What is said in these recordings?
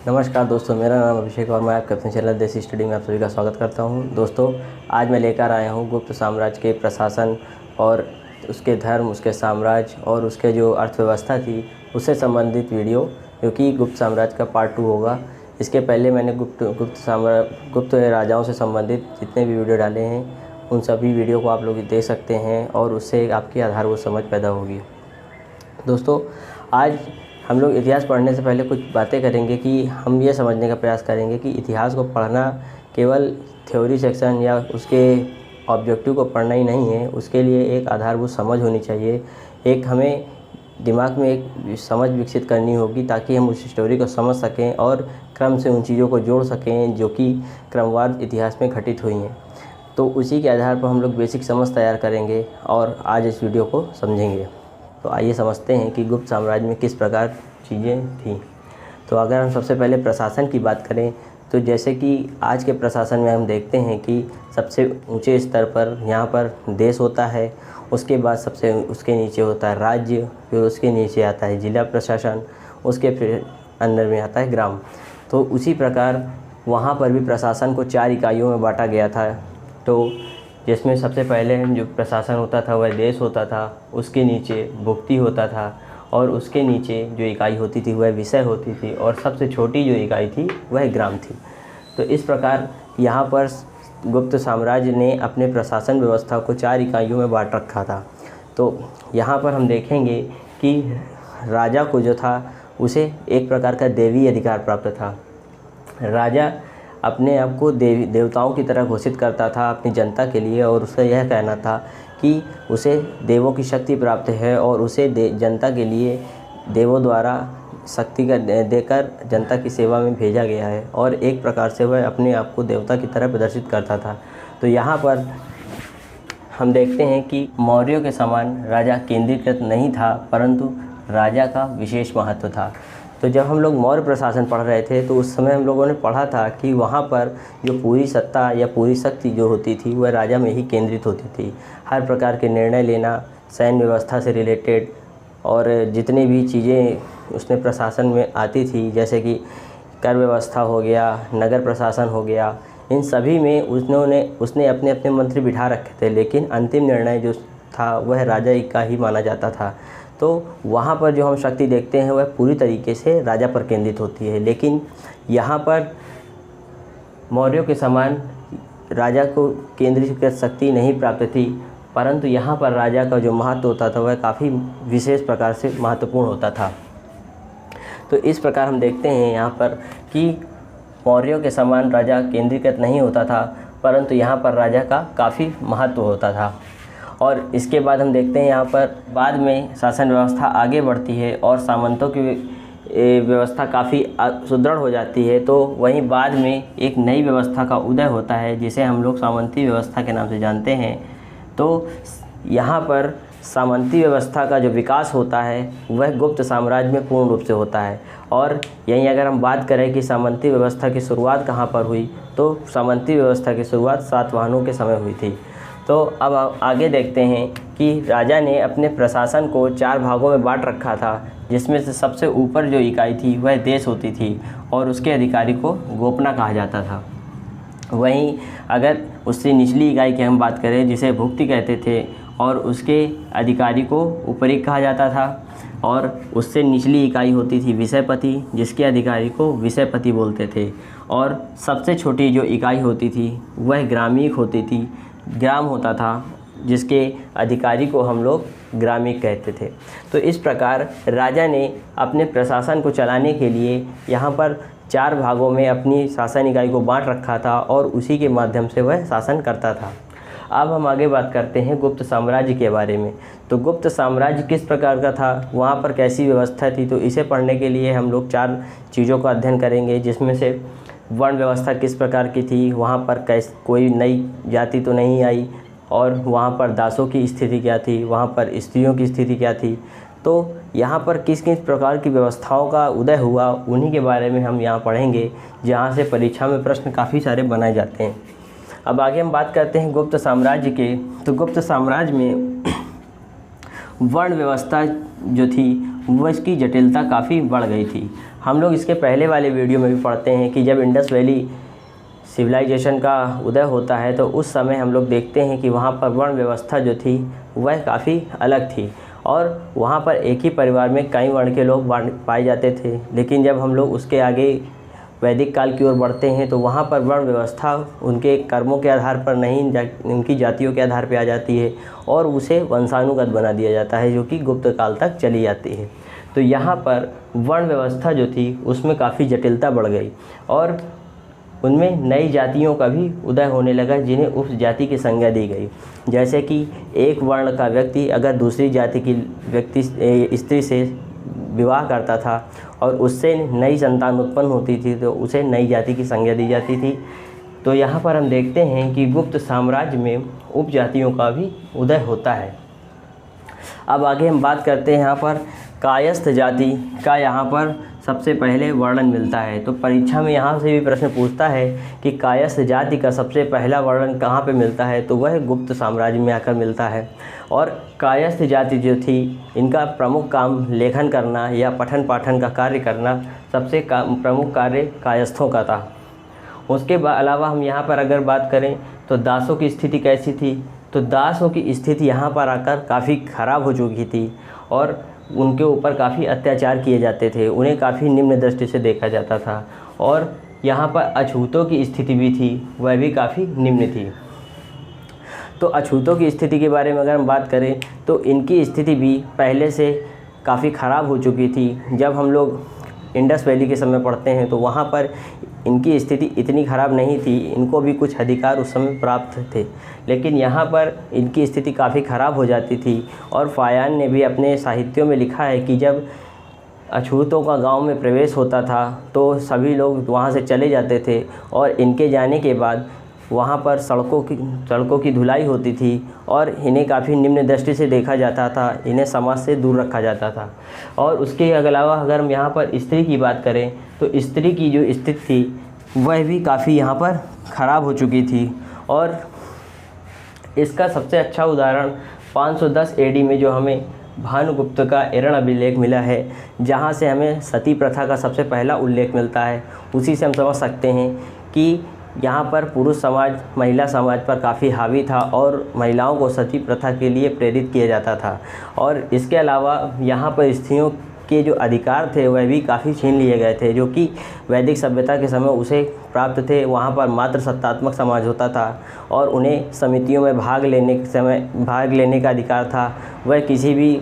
नमस्कार दोस्तों, मेरा नाम अभिषेक और मैं आपके अपने चैनल देसी स्टडी में आप सभी का स्वागत करता हूं। दोस्तों, आज मैं लेकर आया हूं गुप्त साम्राज्य के प्रशासन और उसके धर्म, उसके साम्राज्य और उसके जो अर्थव्यवस्था थी उससे संबंधित वीडियो, जो कि गुप्त साम्राज्य का पार्ट 2 होगा। इसके पहले मैंने गुप्त राजाओं से संबंधित जितने भी वीडियो डाले हैं उन सभी वीडियो को आप लोग देख सकते हैं और उससे आपकी आधारभूत समझ पैदा होगी। दोस्तों, आज हम लोग इतिहास पढ़ने से पहले कुछ बातें करेंगे कि हम ये समझने का प्रयास करेंगे कि इतिहास को पढ़ना केवल थ्योरी सेक्शन या उसके ऑब्जेक्टिव को पढ़ना ही नहीं है, उसके लिए एक आधारभूत समझ होनी चाहिए। एक हमें दिमाग में एक समझ विकसित करनी होगी ताकि हम उस स्टोरी को समझ सकें और क्रम से उन चीज़ों को जोड़ सकें जो कि क्रमवार इतिहास में घटित हुई हैं। तो उसी के आधार पर हम लोग बेसिक समझ तैयार करेंगे और आज इस वीडियो को समझेंगे। तो आइए समझते हैं कि गुप्त साम्राज्य में किस प्रकार चीज़ें थीं। तो अगर हम सबसे पहले प्रशासन की बात करें तो जैसे कि आज के प्रशासन में हम देखते हैं कि सबसे ऊंचे स्तर पर यहाँ पर देश होता है, उसके बाद सबसे उसके नीचे होता है राज्य, फिर उसके नीचे आता है जिला प्रशासन, उसके फिर अंदर में आता है ग्राम। तो उसी प्रकार वहाँ पर भी प्रशासन को 4 इकाइयों में बांटा गया था। तो जिसमें सबसे पहले जो प्रशासन होता था वह देश होता था, उसके नीचे भुक्ति होता था और उसके नीचे जो इकाई होती थी वह विषय होती थी और सबसे छोटी जो इकाई थी वह ग्राम थी। तो इस प्रकार यहाँ पर गुप्त साम्राज्य ने अपने प्रशासन व्यवस्था को 4 इकाइयों में बांट रखा था। तो यहाँ पर हम देखेंगे कि राजा को जो था उसे एक प्रकार का देवी अधिकार प्राप्त था। राजा अपने आप को देवताओं की तरह घोषित करता था अपनी जनता के लिए और उसका यह कहना था कि उसे देवों की शक्ति प्राप्त है और उसे जनता के लिए देवों द्वारा शक्ति का देकर जनता की सेवा में भेजा गया है और एक प्रकार से वह अपने आप को देवता की तरह प्रदर्शित करता था। तो यहाँ पर हम देखते हैं कि मौर्यों के समान राजा केंद्रीकृत नहीं था, परंतु राजा का विशेष महत्व था। तो जब हम लोग मौर्य प्रशासन पढ़ रहे थे तो उस समय हम लोगों ने पढ़ा था कि वहाँ पर जो पूरी सत्ता या पूरी शक्ति जो होती थी वह राजा में ही केंद्रित होती थी। हर प्रकार के निर्णय लेना, सैन्य व्यवस्था से रिलेटेड और जितनी भी चीज़ें उसने प्रशासन में आती थी, जैसे कि कर व्यवस्था हो गया, नगर प्रशासन हो गया, इन सभी में उसने अपने अपने मंत्री बिठा रखे थे, लेकिन अंतिम निर्णय जो था वह राजा का ही माना जाता था। तो वहाँ पर जो हम शक्ति देखते हैं वह पूरी तरीके से राजा पर केंद्रित होती है, लेकिन यहाँ पर मौर्यों के समान राजा को केंद्रीकृत शक्ति नहीं प्राप्त थी, परंतु यहाँ पर राजा का जो महत्व होता था वह काफ़ी विशेष प्रकार से महत्वपूर्ण होता था। तो इस प्रकार हम देखते हैं यहाँ पर कि मौर्यों के समान राजा केंद्रीकृत नहीं होता था, परंतु यहाँ पर राजा का काफ़ी महत्व होता था। और इसके बाद हम देखते हैं यहाँ पर बाद में शासन व्यवस्था आगे बढ़ती है और सामंतों की व्यवस्था काफ़ी सुदृढ़ हो जाती है। तो वहीं बाद में एक नई व्यवस्था का उदय होता है जिसे हम लोग सामंती व्यवस्था के नाम से जानते हैं। तो यहाँ पर सामंती व्यवस्था का जो विकास होता है वह गुप्त साम्राज्य में पूर्ण रूप से होता है। और यहीं अगर हम बात करें कि सामंती व्यवस्था की शुरुआत कहाँ पर हुई, तो सामंती व्यवस्था की शुरुआत सातवाहनों के समय हुई थी। तो अब आगे देखते हैं कि राजा ने अपने प्रशासन को 4 भागों में बांट रखा था, जिसमें से सबसे ऊपर जो इकाई थी वह देश होती थी और उसके अधिकारी को गोपना कहा जाता था। वहीं अगर उससे निचली इकाई की हम बात करें जिसे भुक्ति कहते थे और उसके अधिकारी को ऊपरी कहा जाता था, और उससे निचली इकाई होती थी विषयपति, जिसके अधिकारी को विषयपति बोलते थे, और सबसे छोटी जो इकाई होती थी वह ग्रामीक होती थी, ग्राम होता था, जिसके अधिकारी को हम लोग ग्रामीक कहते थे। तो इस प्रकार राजा ने अपने प्रशासन को चलाने के लिए यहाँ पर 4 भागों में अपनी शासन इकाई को बांट रखा था और उसी के माध्यम से वह शासन करता था। अब हम आगे बात करते हैं गुप्त साम्राज्य के बारे में। तो गुप्त साम्राज्य किस प्रकार का था, वहाँ पर कैसी व्यवस्था थी, तो इसे पढ़ने के लिए हम लोग 4 चीज़ों का अध्ययन करेंगे, जिसमें से वर्ण व्यवस्था किस प्रकार की थी, वहाँ पर कोई नई जाति तो नहीं आई, और वहाँ पर दासों की स्थिति क्या थी, वहाँ पर स्त्रियों की स्थिति क्या थी। तो यहाँ पर किस किस प्रकार की व्यवस्थाओं का उदय हुआ, उन्हीं के बारे में हम यहाँ पढ़ेंगे, जहाँ से परीक्षा में प्रश्न काफ़ी सारे बनाए जाते हैं। अब आगे हम बात करते हैं गुप्त साम्राज्य के। तो गुप्त साम्राज्य में वर्ण व्यवस्था जो थी वह इसकी जटिलता काफ़ी बढ़ गई थी। हम लोग इसके पहले वाले वीडियो में भी पढ़ते हैं कि जब इंडस वैली सिविलाइजेशन का उदय होता है तो उस समय हम लोग देखते हैं कि वहाँ पर वर्ण व्यवस्था जो थी वह काफ़ी अलग थी और वहाँ पर एक ही परिवार में कई वर्ण के लोग पाए जाते थे। लेकिन जब हम लोग उसके आगे वैदिक काल की ओर बढ़ते हैं तो वहाँ पर वर्ण व्यवस्था उनके कर्मों के आधार पर नहीं, उनकी जातियों के आधार पर आ जाती है और उसे वंशानुगत बना दिया जाता है, जो कि गुप्त काल तक चली जाती है। तो यहाँ पर वर्ण व्यवस्था जो थी उसमें काफ़ी जटिलता बढ़ गई और उनमें नई जातियों का भी उदय होने लगा जिन्हें उप जाति की संज्ञा दी गई। जैसे कि एक वर्ण का व्यक्ति अगर दूसरी जाति की स्त्री से विवाह करता था और उससे नई संतान उत्पन्न होती थी तो उसे नई जाति की संज्ञा दी जाती थी। तो यहाँ पर हम देखते हैं कि गुप्त साम्राज्य में उपजातियों का भी उदय होता है। अब आगे हम बात करते हैं यहाँ पर कायस्थ जाति का यहाँ पर सबसे पहले वर्णन मिलता है। तो परीक्षा में यहाँ से भी प्रश्न पूछता है कि कायस्थ जाति का सबसे पहला वर्णन कहाँ पे मिलता है, तो वह गुप्त साम्राज्य में आकर मिलता है। और कायस्थ जाति जो थी इनका प्रमुख काम लेखन करना या पठन पाठन का कार्य करना सबसे प्रमुख कार्य कायस्थों का था। उसके अलावा हम यहाँ पर अगर बात करें तो दासों की स्थिति कैसी थी, तो दासों की स्थिति यहाँ पर आकर काफ़ी ख़राब हो चुकी थी और उनके ऊपर काफ़ी अत्याचार किए जाते थे, उन्हें काफ़ी निम्न दृष्टि से देखा जाता था। और यहाँ पर अछूतों की स्थिति भी थी, वह भी काफ़ी निम्न थी। तो अछूतों की स्थिति के बारे में अगर हम बात करें तो इनकी स्थिति भी पहले से काफ़ी ख़राब हो चुकी थी। जब हम लोग इंडस वैली के समय पढ़ते हैं तो वहाँ पर इनकी स्थिति इतनी ख़राब नहीं थी, इनको भी कुछ अधिकार उस समय प्राप्त थे। लेकिन यहाँ पर इनकी स्थिति काफ़ी ख़राब हो जाती थी और फायान ने भी अपने साहित्यों में लिखा है कि जब अछूतों का गांव में प्रवेश होता था तो सभी लोग वहाँ से चले जाते थे और इनके जाने के बाद वहाँ पर सड़कों की धुलाई होती थी और इन्हें काफ़ी निम्न दृष्टि से देखा जाता था, इन्हें समाज से दूर रखा जाता था। और उसके अलावा अगर हम यहाँ पर स्त्री की बात करें तो स्त्री की जो स्थिति थी वह भी काफ़ी यहाँ पर ख़राब हो चुकी थी। और इसका सबसे अच्छा उदाहरण 510 AD में जो हमें भानुगुप्त का एरण अभिलेख मिला है, जहाँ से हमें सती प्रथा का सबसे पहला उल्लेख मिलता है। उसी से हम समझ सकते हैं कि यहाँ पर पुरुष समाज महिला समाज पर काफ़ी हावी था और महिलाओं को सती प्रथा के लिए प्रेरित किया जाता था। और इसके अलावा यहाँ पर स्त्रियों के जो अधिकार थे वह भी काफ़ी छीन लिए गए थे, जो कि वैदिक सभ्यता के समय उसे प्राप्त थे। वहाँ पर मात्र सत्तात्मक समाज होता था और उन्हें समितियों में भाग लेने का अधिकार था। वह किसी भी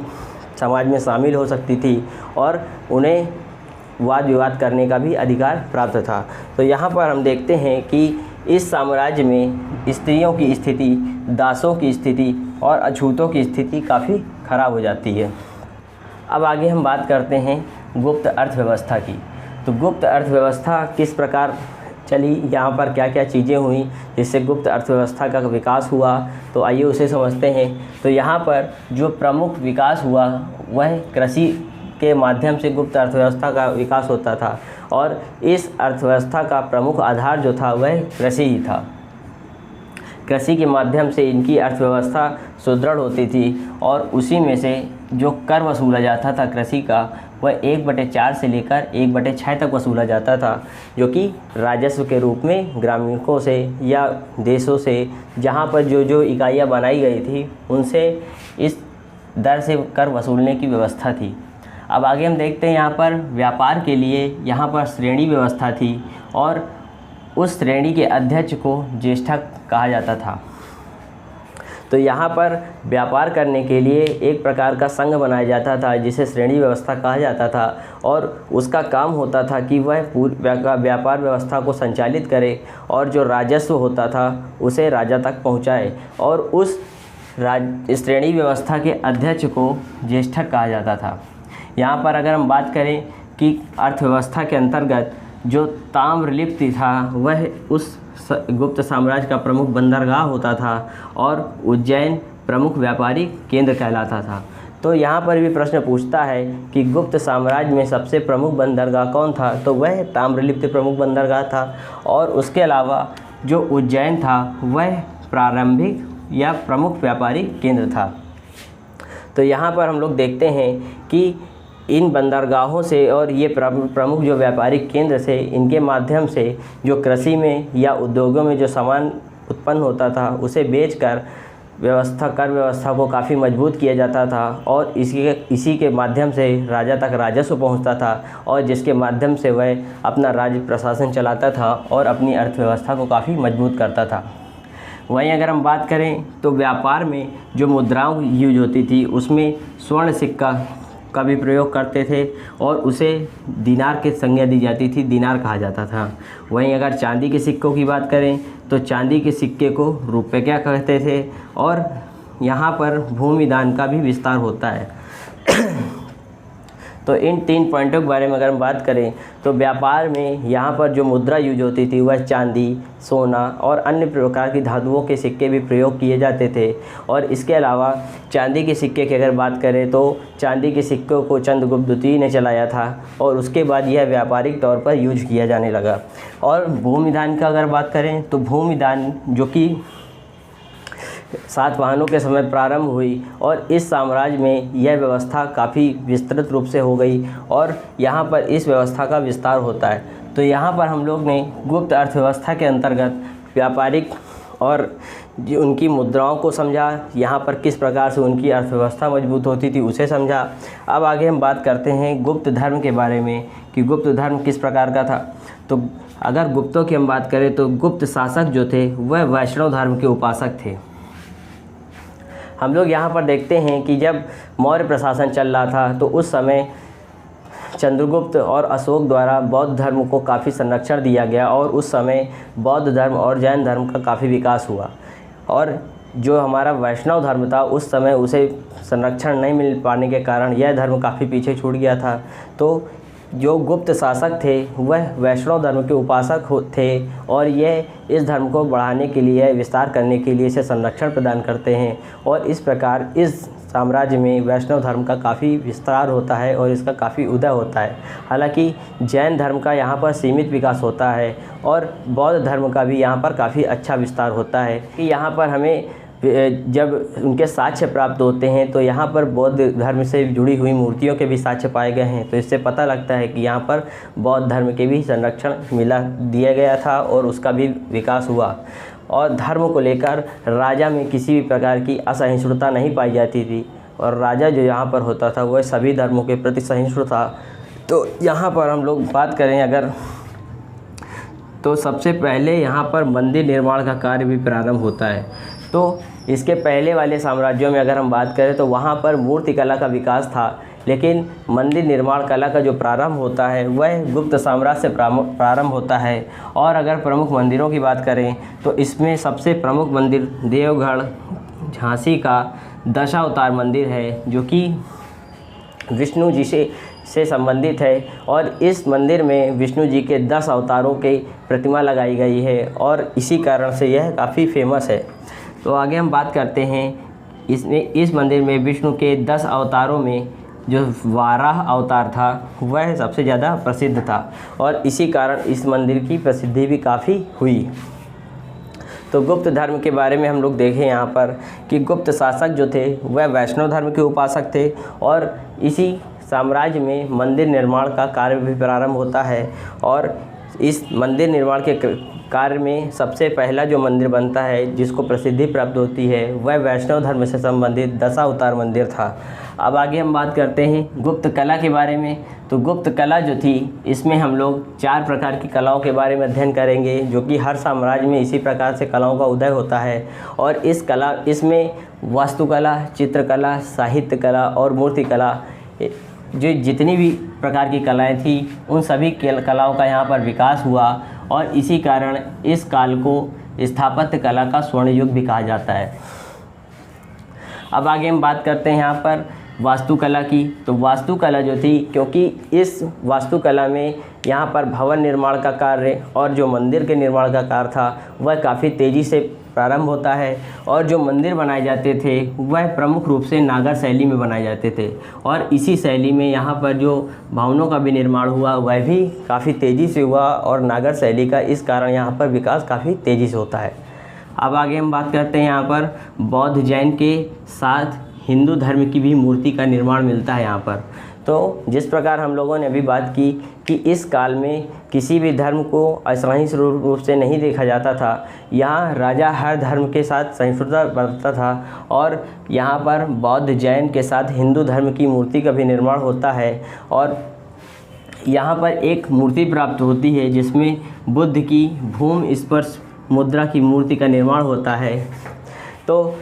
समाज में शामिल हो सकती थी और उन्हें वाद विवाद करने का भी अधिकार प्राप्त था। तो यहाँ पर हम देखते हैं कि इस साम्राज्य में स्त्रियों की स्थिति, दासों की स्थिति और अछूतों की स्थिति काफ़ी ख़राब हो जाती है। अब आगे हम बात करते हैं गुप्त अर्थव्यवस्था की। तो गुप्त अर्थव्यवस्था किस प्रकार चली, यहाँ पर क्या क्या चीज़ें हुई जिससे गुप्त अर्थव्यवस्था का विकास हुआ, तो आइए उसे समझते हैं। तो यहाँ पर जो प्रमुख विकास हुआ वह कृषि के माध्यम से गुप्त अर्थव्यवस्था का विकास होता था और इस अर्थव्यवस्था का प्रमुख आधार जो था वह कृषि ही था। कृषि के माध्यम से इनकी अर्थव्यवस्था सुदृढ़ होती थी और उसी में से जो कर वसूला जाता था कृषि का वह 1/4 से लेकर 1/6 तक वसूला जाता था, जो कि राजस्व के रूप में ग्रामीणों से या देशों से जहाँ पर जो इकाइयाँ बनाई गई थी उनसे इस दर से कर वसूलने की व्यवस्था थी। अब आगे हम देखते हैं यहाँ पर व्यापार के लिए यहाँ पर श्रेणी व्यवस्था थी और उस श्रेणी के अध्यक्ष को ज्येष्ठक कहा जाता था। तो यहाँ पर व्यापार करने के लिए एक प्रकार का संघ बनाया जाता था जिसे श्रेणी व्यवस्था कहा जाता था और उसका काम होता था कि वह व्यापार व्यवस्था को संचालित करे और जो राजस्व होता था उसे राजा तक पहुँचाए और उस श्रेणी व्यवस्था के अध्यक्ष को ज्येष्ठक कहा जाता था। यहाँ पर अगर हम बात करें कि अर्थव्यवस्था के अंतर्गत जो ताम्रलिप्ति था वह उस गुप्त साम्राज्य का प्रमुख बंदरगाह होता था और उज्जैन प्रमुख व्यापारिक केंद्र कहलाता था। तो यहाँ पर भी प्रश्न पूछता है कि गुप्त साम्राज्य में सबसे प्रमुख बंदरगाह कौन था, तो वह ताम्रलिप्ति प्रमुख बंदरगाह था और उसके अलावा जो उज्जैन था वह प्रारंभिक या प्रमुख व्यापारिक केंद्र था। तो यहाँ पर हम लोग देखते हैं कि इन बंदरगाहों से और ये प्रमुख जो व्यापारिक केंद्र से, इनके माध्यम से जो कृषि में या उद्योगों में जो सामान उत्पन्न होता था उसे बेचकर कर व्यवस्था को काफ़ी मजबूत किया जाता था और इसी के माध्यम से राजा तक राजस्व पहुंचता था और जिसके माध्यम से वह अपना राज्य प्रशासन चलाता था और अपनी अर्थव्यवस्था को काफ़ी मजबूत करता था। वहीं अगर हम बात करें तो व्यापार में जो मुद्राओं यूज होती थी उसमें स्वर्ण सिक्का का भी प्रयोग करते थे और उसे दिनार की संज्ञा दी जाती थी, दिनार कहा जाता था। वहीं अगर चांदी के सिक्कों की बात करें तो चांदी के सिक्के को रुपया कहते थे और यहाँ पर भूमि दान का भी विस्तार होता है। तो इन 3 पॉइंटों के बारे में अगर हम बात करें तो व्यापार में यहाँ पर जो मुद्रा यूज होती थी वह चांदी, सोना और अन्य प्रकार की धातुओं के सिक्के भी प्रयोग किए जाते थे। और इसके अलावा चांदी के सिक्के की अगर बात करें तो चांदी के सिक्कों को चंद्रगुप्त द्वितीय ने चलाया था और उसके बाद यह व्यापारिक तौर पर यूज किया जाने लगा। और भूमिदान का अगर बात करें तो भूमिदान जो कि सातवाहनों के समय प्रारंभ हुई और इस साम्राज्य में यह व्यवस्था काफ़ी विस्तृत रूप से हो गई और यहाँ पर इस व्यवस्था का विस्तार होता है। तो यहाँ पर हम लोग ने गुप्त अर्थव्यवस्था के अंतर्गत व्यापारिक और उनकी मुद्राओं को समझा, यहाँ पर किस प्रकार से उनकी अर्थव्यवस्था मजबूत होती थी उसे समझा। अब आगे हम बात करते हैं गुप्त धर्म के बारे में कि गुप्त धर्म किस प्रकार का था। तो अगर गुप्तों की हम बात करें तो गुप्त शासक जो थे वह वैष्णव धर्म के उपासक थे। हम लोग यहाँ पर देखते हैं कि जब मौर्य प्रशासन चल रहा था तो उस समय चंद्रगुप्त और अशोक द्वारा बौद्ध धर्म को काफ़ी संरक्षण दिया गया और उस समय बौद्ध धर्म और जैन धर्म का काफ़ी विकास हुआ और जो हमारा वैष्णव धर्म था उस समय उसे संरक्षण नहीं मिल पाने के कारण यह धर्म काफ़ी पीछे छूट गया था। तो जो गुप्त शासक थे वह वैष्णव धर्म के उपासक थे और यह इस धर्म को बढ़ाने के लिए, विस्तार करने के लिए इसे संरक्षण प्रदान करते हैं और इस प्रकार इस साम्राज्य में वैष्णव धर्म का काफ़ी विस्तार होता है और इसका काफ़ी उदय होता है। हालांकि जैन धर्म का यहाँ पर सीमित विकास होता है और बौद्ध धर्म का भी यहाँ पर काफ़ी अच्छा विस्तार होता है कि यहाँ पर हमें जब उनके साक्ष्य प्राप्त होते हैं तो यहाँ पर बौद्ध धर्म से जुड़ी हुई मूर्तियों के भी साक्ष्य पाए गए हैं। तो इससे पता लगता है कि यहाँ पर बौद्ध धर्म के भी संरक्षण दिया गया था और उसका भी विकास हुआ और धर्म को लेकर राजा में किसी भी प्रकार की असहिष्णुता नहीं पाई जाती थी और राजा जो यहाँ पर होता था वह सभी धर्मों के प्रति सहिष्णु था। तो यहाँ पर हम लोग बात करें अगर तो सबसे पहले यहाँ पर मंदिर निर्माण का कार्य भी प्रारंभ होता है। तो इसके पहले वाले साम्राज्यों में अगर हम बात करें तो वहाँ पर मूर्तिकला का विकास था, लेकिन मंदिर निर्माण कला का जो प्रारंभ होता है वह गुप्त साम्राज्य से प्रारंभ होता है। और अगर प्रमुख मंदिरों की बात करें तो इसमें सबसे प्रमुख मंदिर देवगढ़ झांसी का दशावतार मंदिर है जो कि विष्णु जी से संबंधित है और इस मंदिर में विष्णु जी के 10 अवतारों की प्रतिमा लगाई गई है और इसी कारण से यह काफ़ी फेमस है। तो आगे हम बात करते हैं इस मंदिर में विष्णु के 10 अवतारों में जो वाराह अवतार था वह सबसे ज़्यादा प्रसिद्ध था और इसी कारण इस मंदिर की प्रसिद्धि भी काफ़ी हुई। तो गुप्त धर्म के बारे में हम लोग देखें यहाँ पर कि गुप्त शासक जो थे वह वैष्णव धर्म के उपासक थे और इसी साम्राज्य में मंदिर निर्माण का कार्य भी प्रारंभ होता है और इस मंदिर निर्माण के कार्य में सबसे पहला जो मंदिर बनता है जिसको प्रसिद्धि प्राप्त होती है वह वैष्णव धर्म से संबंधित दशावतार मंदिर था। अब आगे हम बात करते हैं गुप्त कला के बारे में। तो गुप्त कला जो थी इसमें हम लोग 4 प्रकार की कलाओं के बारे में अध्ययन करेंगे जो कि हर साम्राज्य में इसी प्रकार से कलाओं का उदय होता है और इसमें वास्तुकला, चित्रकला, साहित्य कला और मूर्ति कला जो जितनी भी प्रकार की कलाएं थी उन सभी कलाओं का यहाँ पर विकास हुआ और इसी कारण इस काल को स्थापत्य कला का स्वर्ण युग भी कहा जाता है। अब आगे हम बात करते हैं यहाँ पर वास्तुकला की। तो वास्तुकला जो थी, क्योंकि इस वास्तुकला में यहाँ पर भवन निर्माण का कार्य और जो मंदिर के निर्माण का कार्य था वह काफ़ी तेज़ी से प्रारंभ होता है और जो मंदिर बनाए जाते थे वह प्रमुख रूप से नागर शैली में बनाए जाते थे और इसी शैली में यहाँ पर जो भवनों का भी निर्माण हुआ वह भी काफ़ी तेज़ी से हुआ और नागर शैली का इस कारण यहाँ पर विकास काफ़ी तेज़ी से होता है। अब आगे हम बात करते हैं यहाँ पर बौद्ध जैन के साथ हिंदू धर्म की भी मूर्ति का निर्माण मिलता है यहाँ पर। तो जिस प्रकार हम लोगों ने अभी बात की कि इस काल में किसी भी धर्म को असहिष्णु रूप से नहीं देखा जाता था। यहाँ राजा हर धर्म के साथ सहिष्णुता बरतता था और यहाँ पर बौद्ध जैन के साथ हिंदू धर्म की मूर्ति का भी निर्माण होता है और यहाँ पर एक मूर्ति प्राप्त होती है जिसमें बुद्ध की भूमि स्पर्श मुद्रा की मूर्ति का निर्माण होता है। तो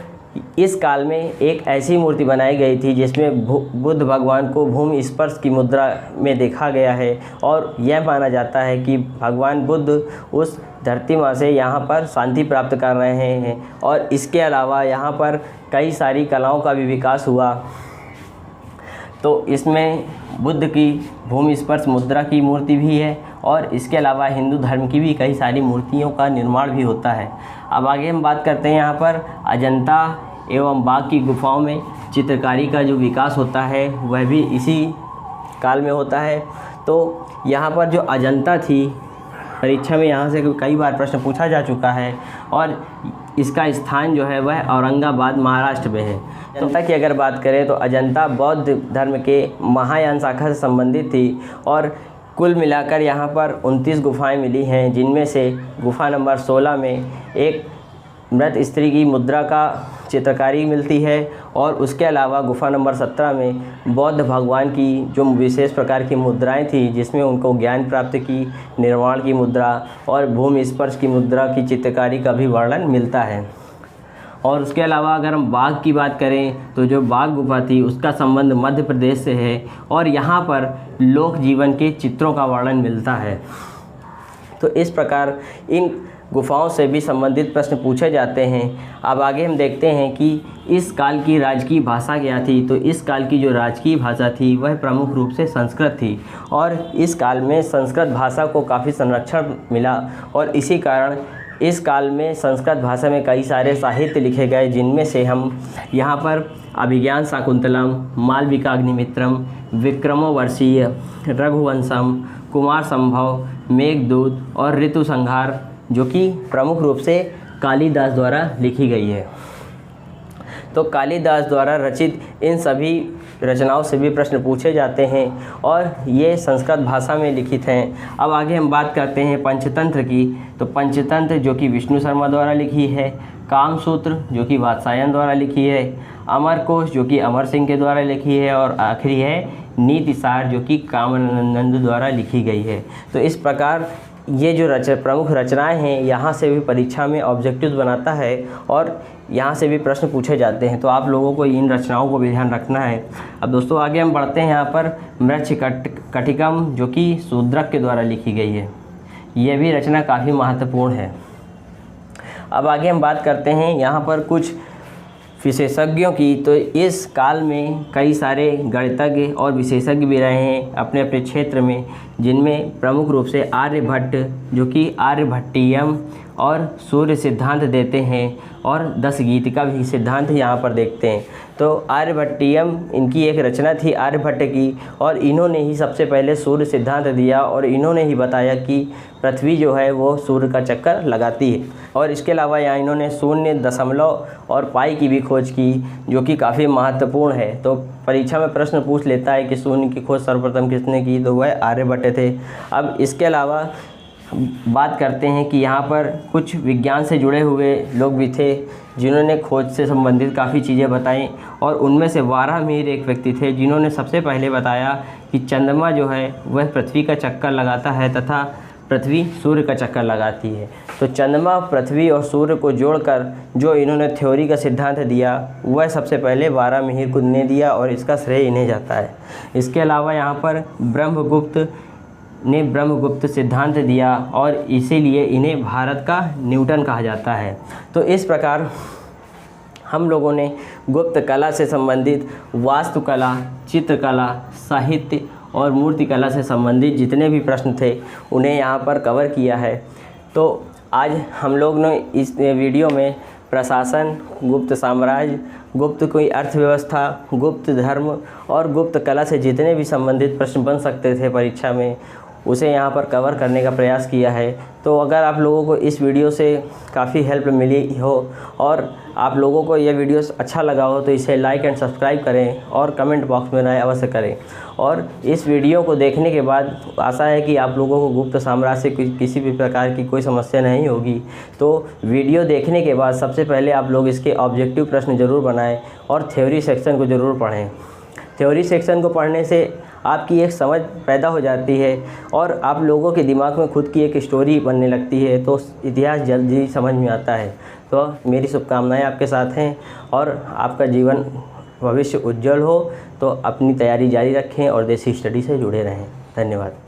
इस काल में एक ऐसी मूर्ति बनाई गई थी जिसमें बुद्ध भगवान को भूमि स्पर्श की मुद्रा में देखा गया है और यह माना जाता है कि भगवान बुद्ध उस धरती माँ से यहाँ पर शांति प्राप्त कर रहे हैं। और इसके अलावा यहाँ पर कई सारी कलाओं का भी विकास हुआ। तो इसमें बुद्ध की भूमि स्पर्श मुद्रा की मूर्ति भी है और इसके अलावा हिंदू धर्म की भी कई सारी मूर्तियों का निर्माण भी होता है। अब आगे हम बात करते हैं यहाँ पर अजंता एवं बाघ की गुफाओं में चित्रकारी का जो विकास होता है वह भी इसी काल में होता है। तो यहाँ पर जो अजंता थी, परीक्षा में यहाँ से कई बार प्रश्न पूछा जा चुका है और इसका स्थान जो है वह औरंगाबाद महाराष्ट्र में है। अजंता की अगर बात करें तो अजंता बौद्ध धर्म के महायान शाखा से संबंधित थी और कुल मिलाकर यहाँ पर 29 गुफाएं मिली हैं, जिनमें से गुफा नंबर 16 में एक मृत स्त्री की मुद्रा का चित्रकारी मिलती है और उसके अलावा गुफा नंबर 17 में बौद्ध भगवान की जो विशेष प्रकार की मुद्राएं थी जिसमें उनको ज्ञान प्राप्त की निर्वाण की मुद्रा और भूमि स्पर्श की मुद्रा की चित्रकारी का भी वर्णन मिलता है। और उसके अलावा अगर हम बाघ की बात करें तो जो बाघ गुफा थी उसका संबंध मध्य प्रदेश से है और यहाँ पर लोक जीवन के चित्रों का वर्णन मिलता है। तो इस प्रकार इन गुफाओं से भी संबंधित प्रश्न पूछे जाते हैं। अब आगे हम देखते हैं कि इस काल की राजकीय भाषा क्या थी। तो इस काल की जो राजकीय भाषा थी वह प्रमुख रूप से संस्कृत थी और इस काल में संस्कृत भाषा को काफ़ी संरक्षण मिला और इसी कारण इस काल में संस्कृत भाषा में कई सारे साहित्य लिखे गए, जिनमें से हम यहाँ पर अभिज्ञान शाकुंतलम, मालविकाग्निमित्रम, विक्रमोर्वशीय, रघुवंशम, कुमार संभव, मेघदूत और ऋतु संहार जो कि प्रमुख रूप से कालिदास द्वारा लिखी गई है। तो कालिदास द्वारा रचित इन सभी रचनाओं से भी प्रश्न पूछे जाते हैं और ये संस्कृत भाषा में लिखित हैं। अब आगे हम बात करते हैं पंचतंत्र की। तो पंचतंत्र जो कि विष्णु शर्मा द्वारा लिखी है, कामसूत्र जो कि वात्सायन द्वारा लिखी है, अमरकोश जो कि अमर सिंह के द्वारा लिखी है और आखिरी है नीतिसार जो कि कामानंद द्वारा लिखी गई है। तो इस प्रकार ये जो प्रमुख रचनाएं हैं यहाँ से भी परीक्षा में ऑब्जेक्टिव्स बनाता है और यहाँ से भी प्रश्न पूछे जाते हैं। तो आप लोगों को इन रचनाओं को भी ध्यान रखना है। अब दोस्तों आगे हम बढ़ते हैं यहाँ पर मृच्छकटिकम जो कि शूद्रक के द्वारा लिखी गई है। यह भी रचना काफ़ी महत्वपूर्ण है। अब आगे हम बात करते हैं यहाँ पर कुछ विशेषज्ञों की। तो इस काल में कई सारे गणितज्ञ और विशेषज्ञ भी रहे हैं अपने अपने क्षेत्र में, जिनमें प्रमुख रूप से आर्यभट्ट जो कि आर्यभट्टीयम और सूर्य सिद्धांत देते हैं और 10 गीत का भी सिद्धांत यहाँ पर देखते हैं। तो आर्यभट्टीयम इनकी एक रचना थी आर्यभट्ट की और इन्होंने ही सबसे पहले सूर्य सिद्धांत दिया और इन्होंने ही बताया कि पृथ्वी जो है वो सूर्य का चक्कर लगाती है। और इसके अलावा यहाँ इन्होंने शून्य, दशमलव और पाई की भी खोज की जो कि काफ़ी महत्वपूर्ण है। तो परीक्षा में प्रश्न पूछ लेता है कि शून्य की खोज सर्वप्रथम किसने की, तो वह आर्यभट्ट थे। अब इसके अलावा बात करते हैं कि यहाँ पर कुछ विज्ञान से जुड़े हुए लोग भी थे जिन्होंने खोज से संबंधित काफ़ी चीज़ें बताई और उनमें से वाराहमिहिर एक व्यक्ति थे जिन्होंने सबसे पहले बताया कि चंद्रमा जो है वह पृथ्वी का चक्कर लगाता है तथा पृथ्वी सूर्य का चक्कर लगाती है। तो चंद्रमा, पृथ्वी और सूर्य को जोड़कर जो इन्होंने थ्योरी का सिद्धांत दिया वह सबसे पहले वाराहमिहिर ने दिया और इसका श्रेय इन्हें जाता है। इसके अलावा यहाँ पर ब्रह्मगुप्त ने ब्रह्मगुप्त सिद्धांत दिया और इसीलिए इन्हें भारत का न्यूटन कहा जाता है। तो इस प्रकार हम लोगों ने गुप्त कला से संबंधित वास्तुकला, चित्रकला, साहित्य और मूर्तिकला से संबंधित जितने भी प्रश्न थे उन्हें यहाँ पर कवर किया है। तो आज हम लोग ने इस वीडियो में प्रशासन, गुप्त साम्राज्य, गुप्त कोई अर्थव्यवस्था, गुप्त धर्म और गुप्त कला से जितने भी संबंधित प्रश्न बन सकते थे परीक्षा में उसे यहाँ पर कवर करने का प्रयास किया है। तो अगर आप लोगों को इस वीडियो से काफ़ी हेल्प मिली हो और आप लोगों को यह वीडियो अच्छा लगा हो तो इसे लाइक एंड सब्सक्राइब करें और कमेंट बॉक्स में राय अवश्य करें। और इस वीडियो को देखने के बाद आशा है कि आप लोगों को गुप्त साम्राज्य से किसी भी प्रकार की कोई समस्या नहीं होगी। तो वीडियो देखने के बाद सबसे पहले आप लोग इसके ऑब्जेक्टिव प्रश्न ज़रूर बनाएं और थ्योरी सेक्शन को ज़रूर पढ़ें। थ्योरी सेक्शन को पढ़ने से आपकी एक समझ पैदा हो जाती है और आप लोगों के दिमाग में खुद की एक स्टोरी बनने लगती है, तो इतिहास जल्दी समझ में आता है। तो मेरी शुभकामनाएं आपके साथ हैं और आपका जीवन भविष्य उज्जवल हो। तो अपनी तैयारी जारी रखें और देसी स्टडी से जुड़े रहें। धन्यवाद।